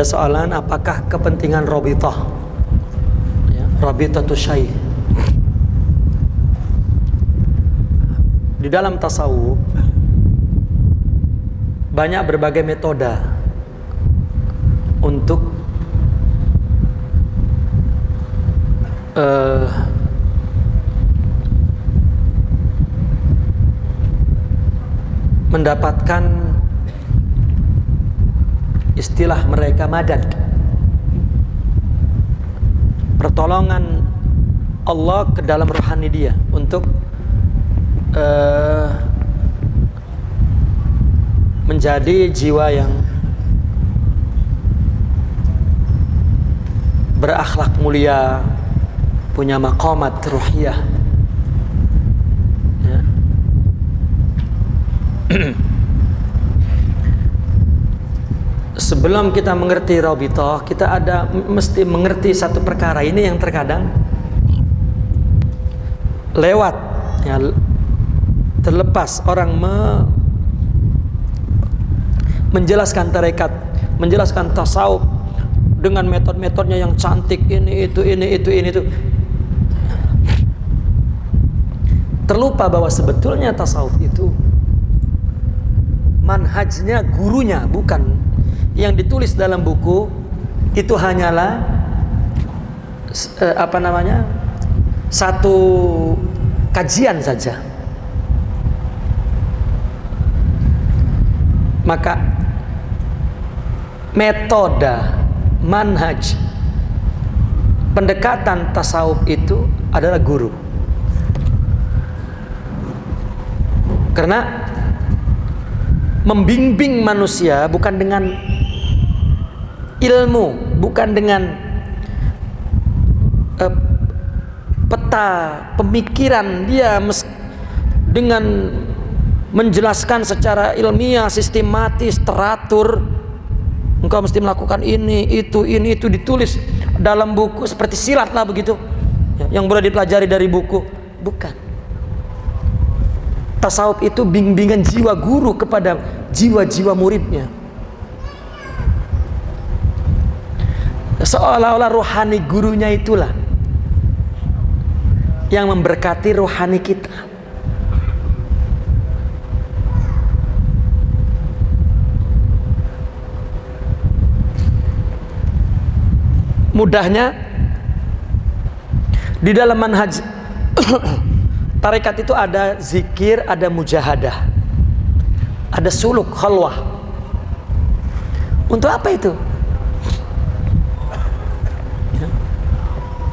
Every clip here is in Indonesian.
Ada soalan, apakah kepentingan rabithah, ya, rabithatu syai', di dalam tasawuf banyak berbagai metode untuk mendapatkan istilah mereka madad, pertolongan Allah ke dalam rohani dia untuk menjadi jiwa yang berakhlak mulia, punya maqamat ruhiyah, ya. Sebelum kita mengerti rabithah, kita mesti mengerti satu perkara ini yang terkadang lewat, ya, terlepas orang menjelaskan tarekat, menjelaskan tasawuf dengan metode-metodenya yang cantik, ini itu. Terlupa bahwa sebetulnya tasawuf itu manhajnya gurunya, bukan yang ditulis dalam buku itu hanyalah satu kajian saja. Maka metode, manhaj, pendekatan tasawuf itu adalah guru. Karena membimbing manusia bukan dengan ilmu, bukan dengan peta pemikiran dia, dengan menjelaskan secara ilmiah, sistematis, teratur. Engkau mesti melakukan ini itu ditulis dalam buku seperti silat lah begitu, yang boleh dipelajari dari buku. Bukan. Tasawuf itu bimbingan jiwa guru kepada jiwa-jiwa muridnya. Seolah-olah rohani gurunya itulah yang memberkati rohani kita. Mudahnya di dalam manhaj tarekat itu ada zikir, ada mujahadah, ada suluk, khalwah. Untuk apa itu?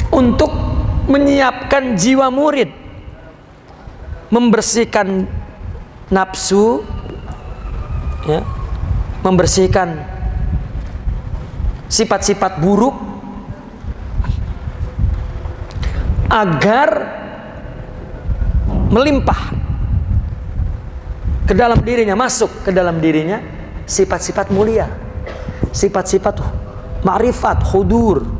Untuk menyiapkan jiwa murid, membersihkan nafsu, ya, membersihkan sifat-sifat buruk, agar melimpah ke dalam dirinya, masuk ke dalam dirinya sifat-sifat mulia, sifat-sifat ma'rifat, hudur.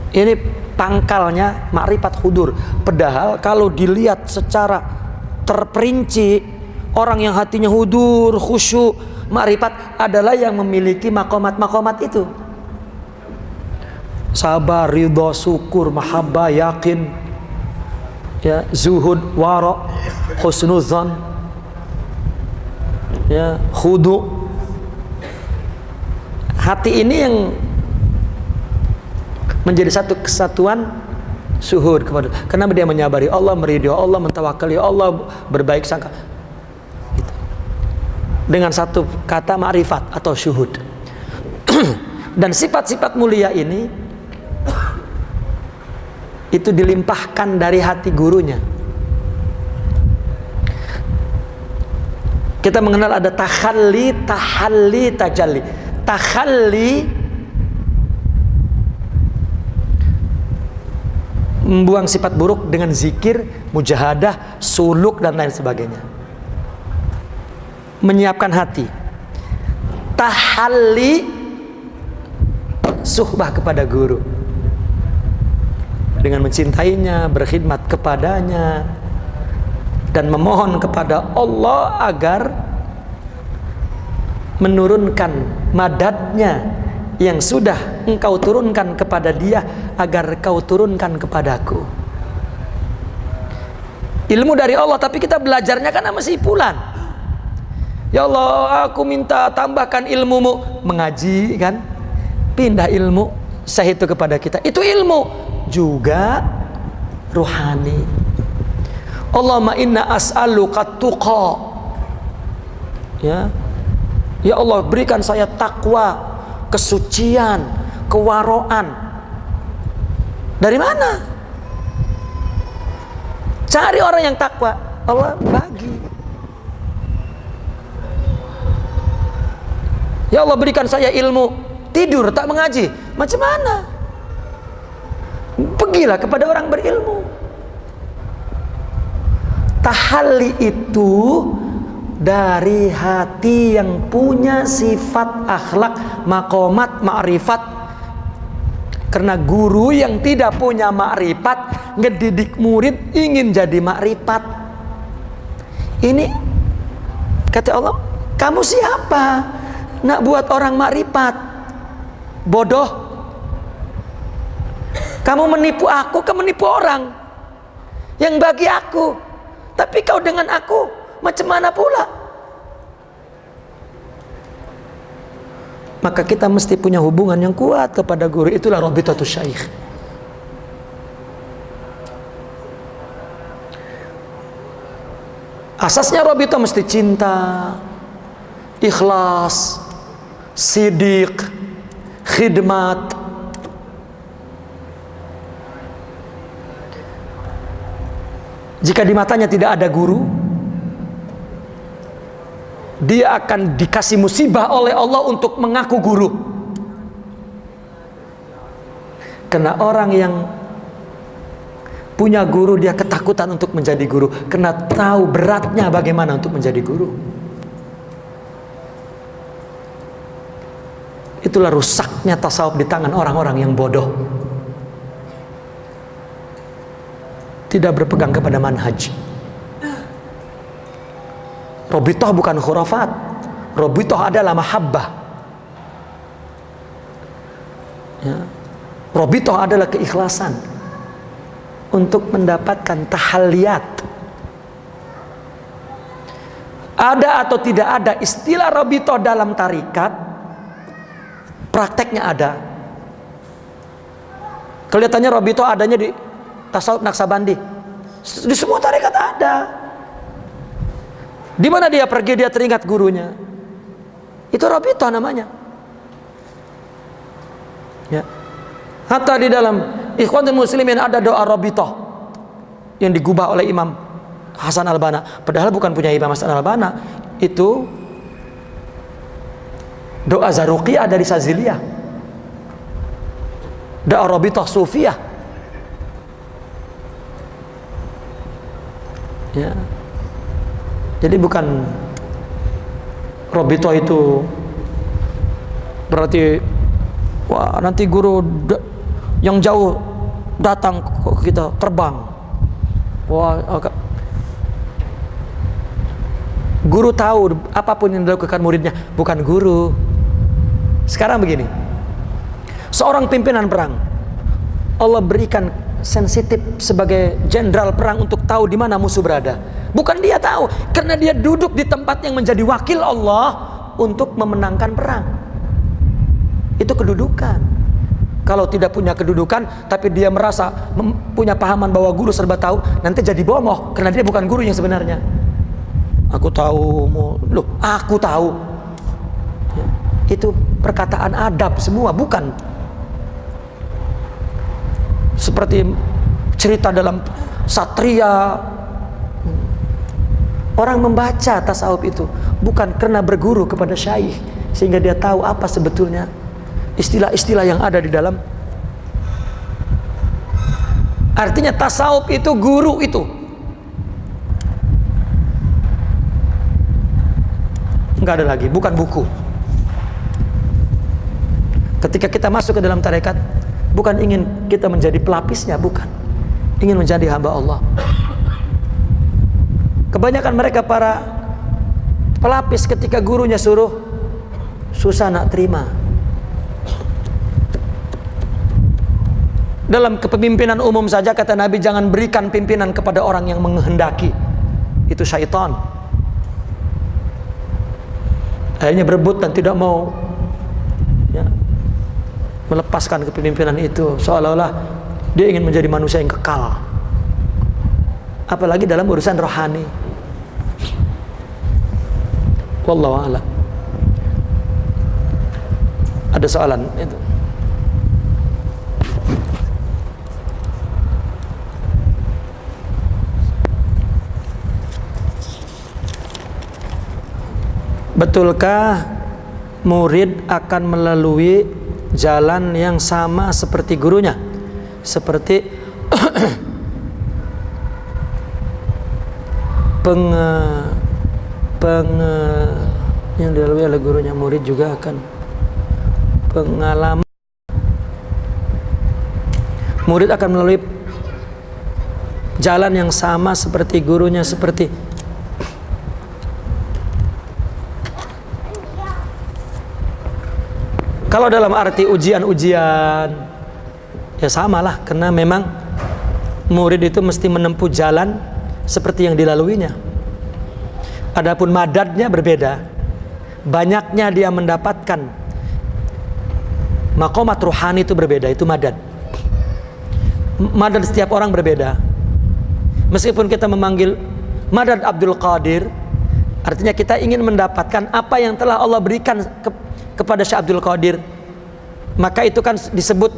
Ini pangkalnya ma'rifat, hudur. Padahal kalau dilihat secara terperinci, orang yang hatinya hudur, khusyuk, ma'rifat adalah yang memiliki maqamat-maqamat itu. Sabar, ridha, syukur, mahabbah, yakin, ya, zuhud, wara, husnudzan, ya, khudu. Hati ini yang menjadi satu kesatuan syuhud kepada. Kenapa dia menyabari Allah, meridhoi Allah, mentawakali Allah, berbaik sangka. Gitu. Dengan satu kata ma'rifat atau syuhud. Dan sifat-sifat mulia ini itu dilimpahkan dari hati gurunya. Kita mengenal ada takhalli, tahalli, tajalli. Takhalli membuang sifat buruk dengan zikir, mujahadah, suluk dan lain sebagainya. Menyiapkan hati. Tahalli, suhbah kepada guru, dengan mencintainya, berkhidmat kepadanya, dan memohon kepada Allah agar menurunkan madadnya yang sudah engkau turunkan kepada dia agar kau turunkan kepadaku. Ilmu dari Allah, tapi kita belajarnya kan masih pulan. Ya Allah, aku minta tambahkan ilmumu. Mengaji kan, pindah ilmu saya itu kepada kita. Itu ilmu juga ruhani. Allahumma inna as'aluka tuqa. Ya Allah, berikan saya takwa, kesucian, kewaraan. Dari mana? Cari orang yang takwa, Allah bagi. Ya Allah, berikan saya ilmu, tidur tak mengaji. Macam mana? Pergilah kepada orang berilmu. Tahalli itu dari hati yang punya sifat akhlak, maqamat, ma'rifat. Karena guru yang tidak punya ma'rifat ngedidik murid ingin jadi ma'rifat. Ini kata Allah, kamu siapa nak buat orang ma'rifat? Bodoh. Kamu menipu aku, kamu menipu orang yang bagi aku. Tapi kau dengan aku macam mana pula? Maka kita mesti punya hubungan yang kuat kepada guru. Itulah Rabitatus Syaikh. Asasnya Rabitah mesti cinta, ikhlas, sidiq, khidmat. Jika di matanya tidak ada guru, dia akan dikasih musibah oleh Allah untuk mengaku guru. Karena orang yang punya guru, dia ketakutan untuk menjadi guru, karena tahu beratnya bagaimana untuk menjadi guru. Itulah rusaknya tasawuf di tangan orang-orang yang bodoh, tidak berpegang kepada manhaj. Rabithah bukan khurafat. Rabithah adalah mahabbah. Ya. Rabithah adalah keikhlasan untuk mendapatkan tahalliyat. Ada atau tidak ada istilah Rabithah dalam tarikat, prakteknya ada. Kelihatannya Rabithah adanya di tasawuf Naksabandi. Di semua tarikat ada. Di mana dia pergi, dia teringat gurunya. Itu Rabithah namanya. Ya. Hatta di dalam Ikhwanul Muslimin ada doa Rabithah yang digubah oleh Imam Hasan Al-Banna. Padahal bukan punya Imam Hasan Al-Banna. Itu doa Zaruqiyah dari Saziliyah. Doa Rabithah Sufiyah. Ya. Jadi bukan Rabithah itu berarti wah nanti guru yang jauh datang ke kita terbang. Wah, guru tahu apapun yang dilakukan muridnya, bukan guru. Sekarang begini, seorang pimpinan perang, Allah berikan sensitif sebagai jenderal perang untuk tahu di mana musuh berada. Bukan dia tahu, karena dia duduk di tempat yang menjadi wakil Allah untuk memenangkan perang. Itu kedudukan. Kalau tidak punya kedudukan, tapi dia merasa punya pahaman bahwa guru serba tahu, nanti jadi bomoh, karena dia bukan guru yang sebenarnya. Aku tahu, loh, aku tahu. Ya, itu perkataan adab semua, bukan seperti cerita dalam Satria. Orang membaca tasawuf itu bukan karena berguru kepada syaikh sehingga dia tahu apa sebetulnya istilah-istilah yang ada di dalam. Artinya tasawuf itu guru itu. Enggak ada lagi, bukan buku. Ketika kita masuk ke dalam tarekat, bukan ingin kita menjadi pelapisnya, bukan. Ingin menjadi hamba Allah. Kebanyakan mereka para pelapis ketika gurunya suruh susah nak terima. Dalam kepemimpinan umum saja kata Nabi, jangan berikan pimpinan kepada orang yang menghendaki. Itu syaitan. Akhirnya berebut dan tidak mau ya, melepaskan kepemimpinan itu, seolah-olah dia ingin menjadi manusia yang kekal. Apalagi dalam urusan rohani. Wallahu a'lam. Ada soalan itu? Betulkah murid akan melalui jalan yang sama seperti gurunya? Seperti yang dilalui oleh gurunya, murid juga akan pengalaman. Murid akan melalui jalan yang sama seperti gurunya, seperti kalau dalam arti ujian-ujian ya samalah, karena memang murid itu mesti menempuh jalan seperti yang dilaluinya. Adapun madadnya berbeda, banyaknya dia mendapatkan maqamat ruhani itu berbeda, itu madad. Madad setiap orang berbeda. Meskipun kita memanggil madad Abdul Qadir, artinya kita ingin mendapatkan apa yang telah Allah berikan kepada Syekh Abdul Qadir, maka itu kan disebut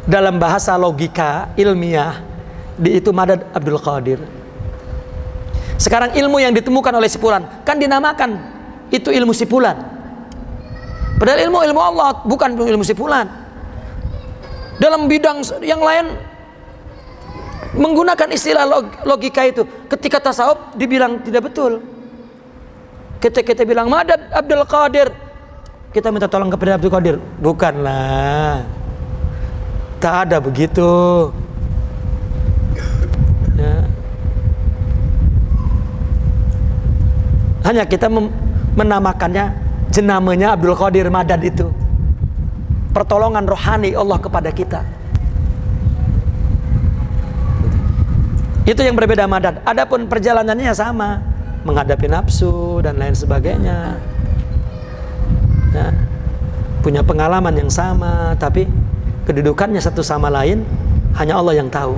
dalam bahasa logika ilmiah itu madad Abdul Qadir. Sekarang ilmu yang ditemukan oleh si fulan kan dinamakan itu ilmu si fulan, padahal ilmu Allah, bukan ilmu si fulan. Dalam bidang yang lain menggunakan istilah logika itu, ketika tasawuf dibilang tidak betul. Ketika kita bilang madad Abdul Qadir, kita minta tolong kepada Abdul Qadir, bukanlah, tak ada begitu ya. Hanya kita menamakannya, jenamanya Abdul Qadir madad, itu pertolongan rohani Allah kepada kita. Itu yang berbeda madad. Adapun perjalanannya sama, menghadapi nafsu dan lain sebagainya ya, punya pengalaman yang sama, tapi kedudukannya satu sama lain hanya Allah yang tahu.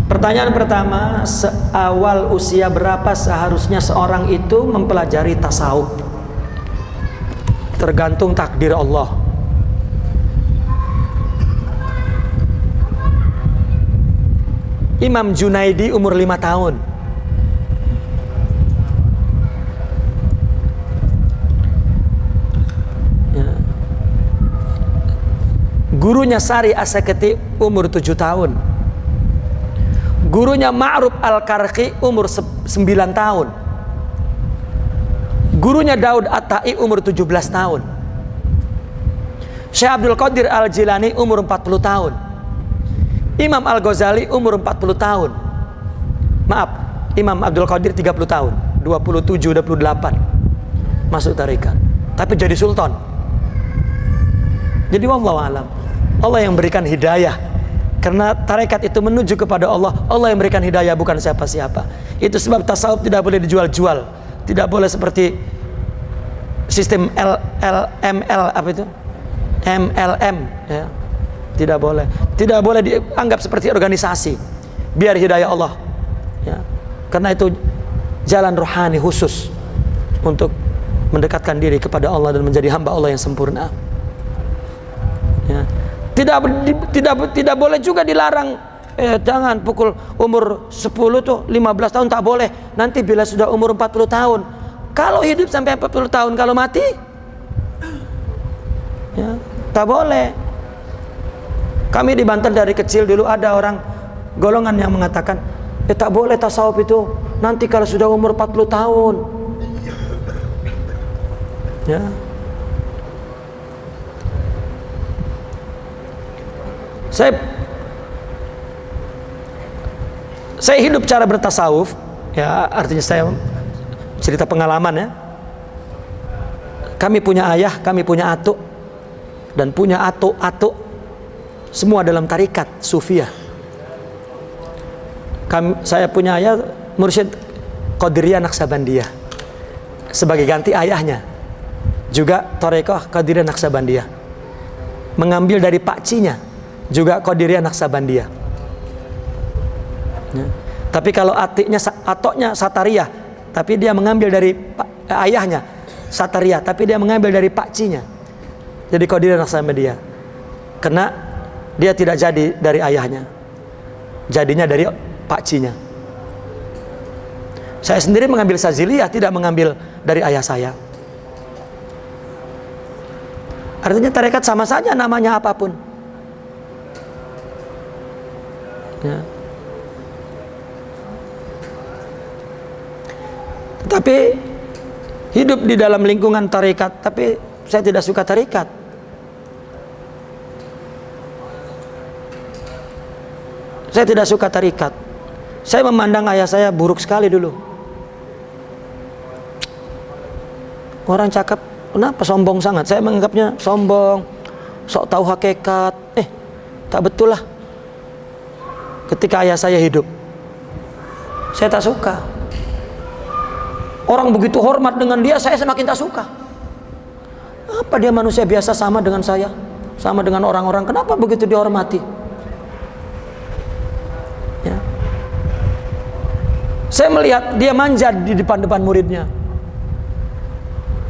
Pertanyaan pertama, seawal usia berapa seharusnya seorang itu mempelajari tasawuf? Tergantung takdir Allah. Imam Junaidi umur 5 tahun. Ya. Gurunya Sari As-Sakati umur 7 tahun. Gurunya Ma'ruf Al-Karqi umur 9 tahun. Gurunya Daud At-Tai umur 17 tahun. Syekh Abdul Qadir Al-Jilani umur 40 tahun. Imam Al-Ghazali umur 40 tahun. Maaf, Imam Abdul Qadir 30 tahun, 27, 28 masuk tarekat, tapi jadi sultan. Jadi wallahu alam, Allah yang berikan hidayah. Karena tarekat itu menuju kepada Allah, Allah yang berikan hidayah, bukan siapa-siapa. Itu sebab tasawuf tidak boleh dijual-jual. Tidak boleh seperti sistem ML apa itu? MLM ya. Tidak boleh. Tidak boleh dianggap seperti organisasi. Biar hidayah Allah ya. Karena itu jalan rohani khusus untuk mendekatkan diri kepada Allah dan menjadi hamba Allah yang sempurna ya. Tidak boleh juga dilarang, jangan pukul umur 10 tuh 15 tahun tak boleh. Nanti bila sudah umur 40 tahun, kalau hidup sampai 40 tahun, kalau mati ya, tak boleh. Kami di Banten dari kecil dulu ada orang golongan yang mengatakan tak boleh tasawuf itu nanti kalau sudah umur 40 tahun ya. Saya hidup cara bertasawuf, ya artinya saya cerita pengalaman ya. Kami punya ayah, kami punya atuk, dan punya atuk semua dalam tarikat Sufiyah. Saya punya ayah mursyid Qadiriyah Naksabandiyah sebagai ganti ayahnya, juga Thariqah Qadiriyah Naksabandiyah, mengambil dari pakcinya juga Qadiriyah Naksabandiyah ya. Tapi kalau atoknya Satariyah, tapi dia mengambil dari ayahnya Satariyah, tapi dia mengambil dari pakcinya, jadi Qadiriyah Naksabandiyah, karena dia tidak jadi dari ayahnya, jadinya dari pakcinya. Saya sendiri mengambil Saziliyah, tidak mengambil dari ayah saya. Artinya tarekat sama saja namanya apapun ya. Tapi hidup di dalam lingkungan tarekat, tapi saya tidak suka tarekat. Saya tidak suka tarekat. Saya memandang ayah saya buruk sekali dulu. Orang cakap, kenapa sombong sangat? Saya menganggapnya sombong, sok tahu hakikat. Tak betul lah. Ketika ayah saya hidup, saya tak suka. Orang begitu hormat dengan dia, saya semakin tak suka. Apa dia manusia biasa sama dengan saya, sama dengan orang-orang? Kenapa begitu dihormati? Ya. Saya melihat dia manja di depan muridnya.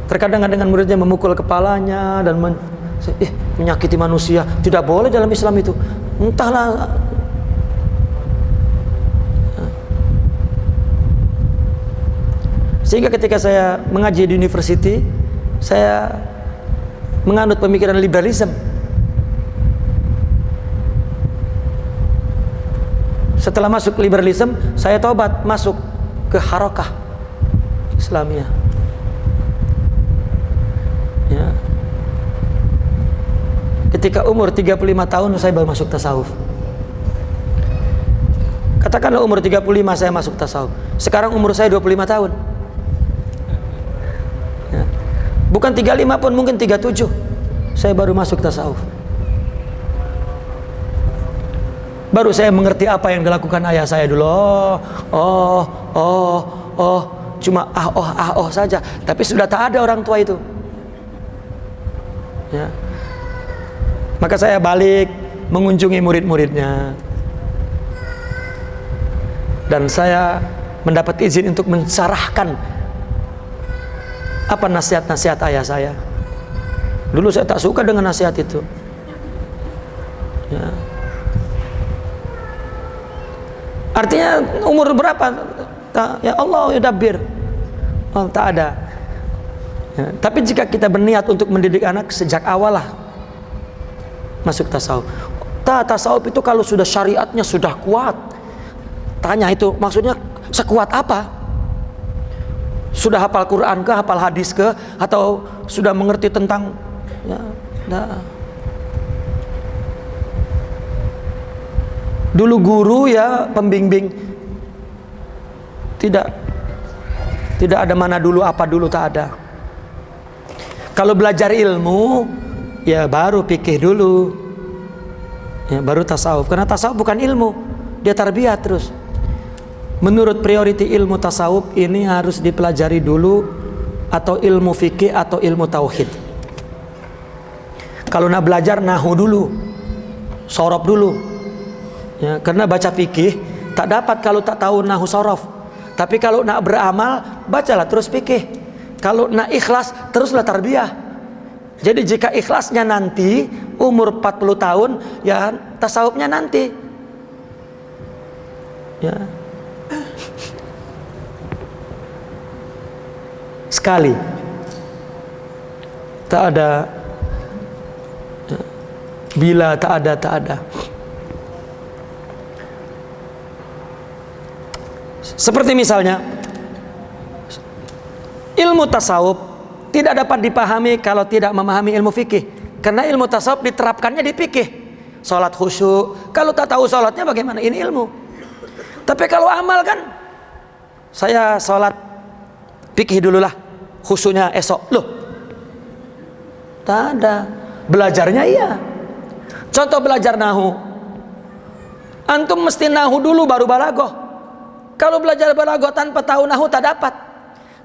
Terkadang dengan muridnya memukul kepalanya dan menyakiti manusia. Tidak boleh dalam Islam itu. Entahlah. Sehingga ketika saya mengaji di university, saya menganut pemikiran liberalisme. Setelah masuk liberalisme, saya taubat masuk ke Harakah Islamiyah. Ya. Ketika umur 35 tahun saya baru masuk tasawuf. Katakanlah umur 35 saya masuk tasawuf. Sekarang umur saya 25 tahun. Ya. Bukan 35 pun, mungkin 37 saya baru masuk tasawuf. Baru saya mengerti apa yang dilakukan ayah saya dulu. Cuma saja. Tapi sudah tak ada orang tua itu. Ya. Maka saya balik mengunjungi murid-muridnya, dan saya mendapat izin untuk mensyarahkan apa nasihat-nasihat ayah saya. Dulu saya tak suka dengan nasihat itu. Ya. Artinya umur berapa? Ya Allah yudabbir. Tak ada. Ya. Tapi jika kita berniat untuk mendidik anak sejak awal lah masuk tasawuf. Tasawuf itu kalau sudah syariatnya sudah kuat. Tanya itu maksudnya sekuat apa? Sudah hafal Quran ke, hafal hadis ke, atau sudah mengerti tentang ya, dulu guru ya pembimbing, tidak ada mana dulu apa dulu, tak ada. Kalau belajar ilmu ya baru fikih dulu ya, baru tasawuf. Karena tasawuf bukan ilmu, dia tarbiyah terus. Menurut priority ilmu tasawuf ini harus dipelajari dulu, atau ilmu fikih atau ilmu tauhid. Kalau nak belajar nahu dulu, sorof dulu ya, karena baca fikih tak dapat kalau tak tahu nahu sorof. Tapi kalau nak beramal, bacalah terus fikih. Kalau nak ikhlas, teruslah tarbiyah. Jadi jika ikhlasnya nanti umur 40 tahun, ya tasawufnya nanti. Ya. Sekali. Tak ada. Bila tak ada. Seperti misalnya ilmu tasawuf tidak dapat dipahami kalau tidak memahami ilmu fikih. Karena ilmu tasawuf diterapkannya di fikih. Salat khusyuk, kalau tak tahu salatnya bagaimana? Ini ilmu. Tapi kalau amal kan, saya sholat fikih dulu lah, khusyuknya esok. Loh, tak ada. Belajarnya iya. Contoh belajar nahu, antum mesti nahu dulu baru balagoh. Kalau belajar balagoh tanpa tahu nahu tak dapat.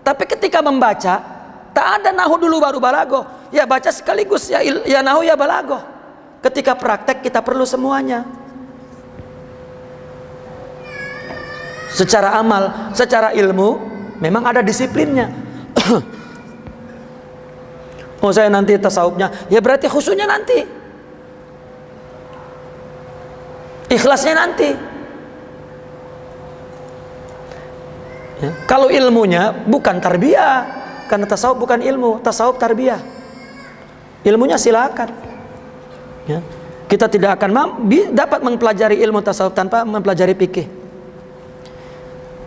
Tapi ketika membaca, tak ada nahu dulu baru balagoh. Ya baca sekaligus, ya nahu ya balagoh. Ketika praktek kita perlu semuanya. Secara amal, secara ilmu, memang ada disiplinnya. Oh saya nanti tasawufnya, ya berarti khusyuknya nanti, ikhlasnya nanti. Ya. Kalau ilmunya bukan tarbiyah, karena tasawuf bukan ilmu, tasawuf tarbiyah. Ilmunya silakan. Ya. Kita tidak akan dapat mempelajari ilmu tasawuf tanpa mempelajari fikih.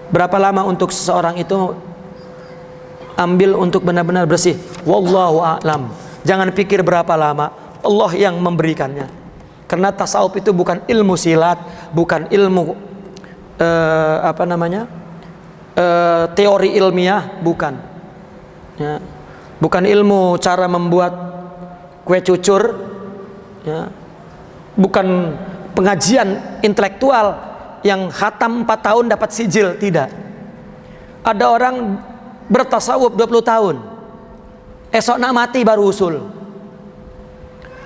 Berapa lama untuk seseorang itu ambil untuk benar-benar bersih? Wallahu a'lam. Jangan pikir berapa lama, Allah yang memberikannya. Karena tasawuf itu bukan ilmu silat, bukan ilmu teori ilmiah, bukan. Ya. Bukan ilmu cara membuat kue cucur, ya. Bukan pengajian intelektual yang khatam 4 tahun dapat sijil, tidak. Ada orang bertasawuf 20 tahun, esok nak mati baru usul.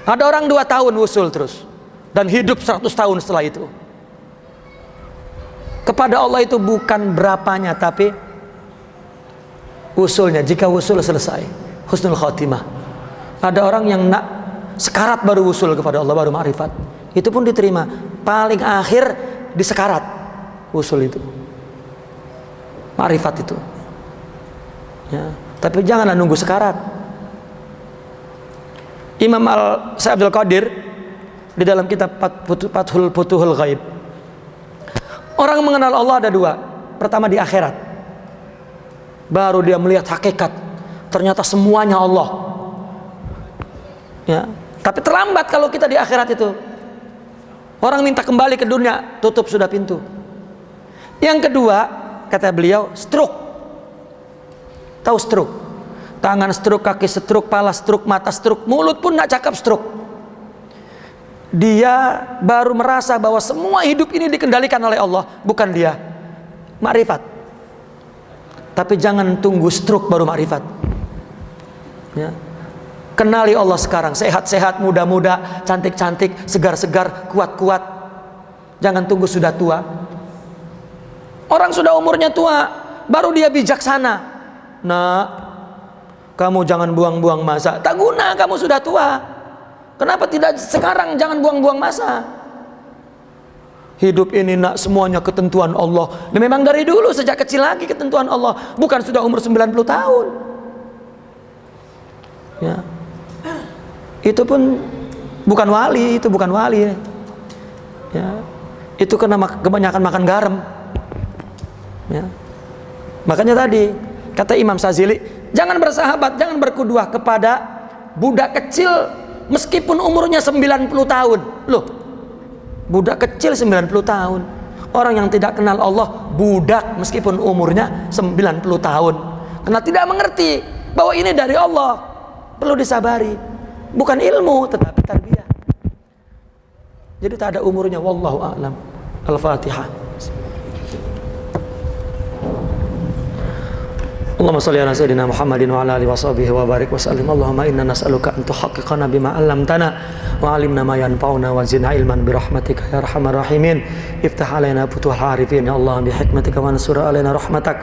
Ada orang 2 tahun usul terus, dan hidup 100 tahun setelah itu. Kepada Allah itu bukan berapanya, tapi usulnya. Jika usul selesai, husnul khotimah. Ada orang yang nak sekarat baru usul kepada Allah, baru ma'rifat. Itu pun diterima. Paling akhir di sekarat usul itu, ma'rifat itu. Ya, tapi janganlah nunggu sekarat. Imam Syekh Abdul Qadir di dalam kitab Fathul Futuhul Ghaib, orang mengenal Allah ada 2. Pertama di akhirat, baru dia melihat hakikat, ternyata semuanya Allah. Ya, tapi terlambat kalau kita di akhirat itu. Orang minta kembali ke dunia, tutup sudah pintu. Yang kedua, kata beliau, stroke. Tahu stroke? Tangan stroke, kaki stroke, kepala stroke, mata stroke, mulut pun tidak cakap stroke. Dia baru merasa bahwa semua hidup ini dikendalikan oleh Allah, bukan dia. Ma'rifat. Tapi jangan tunggu stroke baru ma'rifat. Ya. Kenali Allah sekarang, sehat-sehat, muda-muda, cantik-cantik, segar-segar, kuat-kuat. Jangan tunggu sudah tua. Orang sudah umurnya tua, baru dia bijaksana. Nah, kamu jangan buang-buang masa. Tak guna, kamu sudah tua. Kenapa tidak sekarang? Jangan buang-buang masa. Hidup ini nak semuanya ketentuan Allah. Dan memang dari dulu, sejak kecil lagi ketentuan Allah. Bukan sudah umur 90 tahun. Ya. Itu pun bukan wali, itu bukan wali. Ya. Itu karena kebanyakan makan garam. Ya. Makanya tadi kata Imam Sazili, jangan bersahabat, jangan berkuduah kepada budak kecil meskipun umurnya 90 tahun. Loh, budak kecil 90 tahun. Orang yang tidak kenal Allah, budak meskipun umurnya 90 tahun. Karena tidak mengerti bahwa ini dari Allah. Perlu disabari. Bukan ilmu, tetapi tarbiyah. Jadi tak ada umurnya. Wallahu a'lam. Al-Fatihah. Allahumma salli ala sayyidina Muhammadin wa ala alihi wa sahbihi wa barik wa sallim. Allahumma inna nas'aluka an tuhaqqiqana bima 'allamtana wa 'allimna ma yanfa'una wa zidna ilman bi rahmatika ya arhamar rahimin. Iftah alaina futuhal arifin ya Allah bi hikmatika wa ansur alaina rahmatak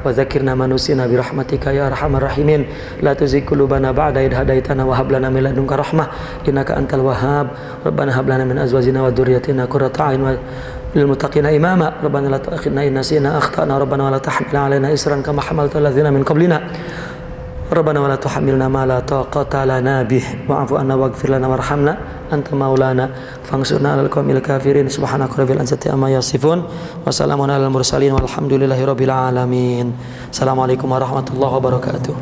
wa dzakirna ma nusina bi rahmatika ya arhamar rahimin. La tuzigh qulubana ba'da idh hadaitana wa hab lana min ladunka rahmah innaka antal wahhab. Rabbana hab lana min azwajina wa dhurriyyatina qurrata a'yun للمتقين إماما ربنا لا تؤاخذنا إن نسينا أخطأنا ربنا ولا تحمل علينا إصرا كما حملت الذين من قبلنا ربنا ولا تحملنا ما لا طاقة لنا به واعف عنا واغفر لنا وارحمنا أنت مولانا فانصرنا على القوم الكافرين سبحانك رب العزة عما يصفون وسلام على المرسلين والحمد لله رب العالمين. السلام عليكم ورحمة الله وبركاته.